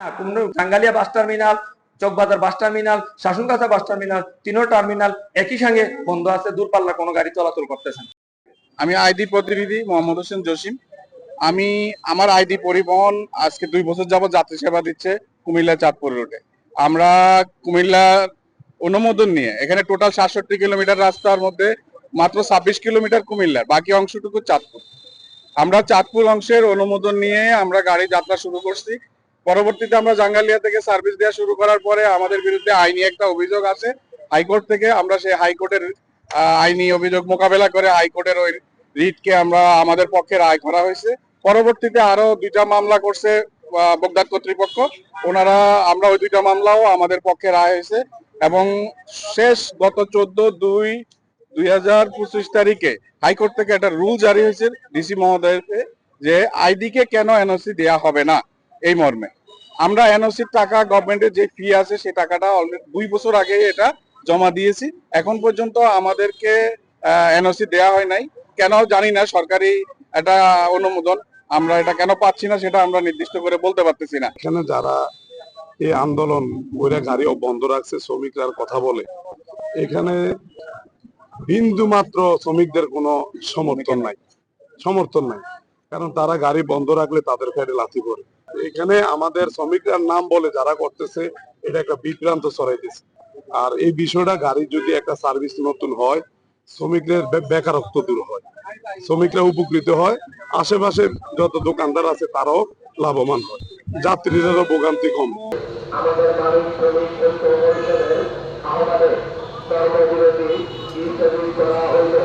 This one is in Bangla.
টাঙ্গালিয়া bus terminal, Chakbazar bus terminal, Shasongacha bus terminal, তিনও টার্মিনাল একই সঙ্গে বন্ধ আছে, দূরপাল্লা কোনো গাড়ি চলাচল করতেছে না। আমি আইডি প্রতিনিধি মোহাম্মদ হোসেন জসিম। আমার আইডি পরিবহন আজকে 2 বছর যাবত যাত্রী সেবা দিচ্ছে কুমিল্লা চাঁদপুর রুটে। আমরা কুমিল্লার অনুমোদন নিয়ে এখানে টোটাল 67 কিলোমিটার রাস্তার মধ্যে মাত্র 26 কিলোমিটার কুমিল্লার, বাকি অংশটুকু চাঁদপুর। আমরা চাঁদপুর অংশের অনুমোদন নিয়ে আমরা গাড়ি যাত্রা শুরু করছি। পরবর্তীতে আমরা জাঙ্গালিয়া থেকে সার্ভিস দেওয়া শুরু করার পরে আমাদের বিরুদ্ধে আইনি একটা অভিযোগ আছে হাইকোর্ট থেকে। আমরা সেই হাইকোর্টের আইনি অভিযোগ মোকাবেলা করে হাইকোর্টের ওই রিটকে আমরা আমাদের পক্ষে রায় করা হয়েছে। পরবর্তীতে আরো 2টা মামলা করছে বগদাদ কর্তৃপক্ষ, আমরা ওই 2টা মামলাও আমাদের পক্ষে রায় হয়েছে। এবং শেষ গত 14/2/2025 তারিখে হাইকোর্ট থেকে একটা রুল জারি হয়েছে ডিসি মহোদয়কে, যে আইডি কে কেন এনওসি দেয়া হবে না এই মর্মে। আমরা এনওসির টাকা, গভর্নমেন্টের যে ফি আছে সেই টাকাটা অলরেডি 2 বছর আগে এটা জমা দিয়েছি। এখন পর্যন্ত আমাদেরকে এনওসি দেয়া হয় নাই, কেন জানি না। সরকারি একটা অনুমোদন, আমরা এটা কেন পাচ্ছি না সেটা আমরা নির্দিষ্ট করে বলতে পারতেছি না। এখানে যারা এই আন্দোলন করে গাড়িও বন্ধ রাখছে, শ্রমিকরা কথা বলে, এখানে বিন্দু মাত্র শ্রমিকদের কোনো সমর্থন নাই। কারণ তারা গাড়ি বন্ধ রাখলে তাদের ফেরে লাথি করে। এখানে আমাদের শ্রমিকরা নাম বলে যারা করতেছে, এটা একটা বিভ্রান্ত ছড়াইতেছে। আর এই বিষয়টা, গাড়ি যদি একটা সার্ভিস নতুন হয়, শ্রমিকদের বেকারত্ব দূর হয়, শ্রমিকরা উপকৃত হয়, আশেপাশের যত দোকানদার আছে তারাও লাভবান হয়, যাত্রীদেরও ভোগান্তি কম। আমাদের মানব শ্রমিক ঐক্য পরিষদের আহ্বানে কর্মবিরতি স্থগিত করা হইল।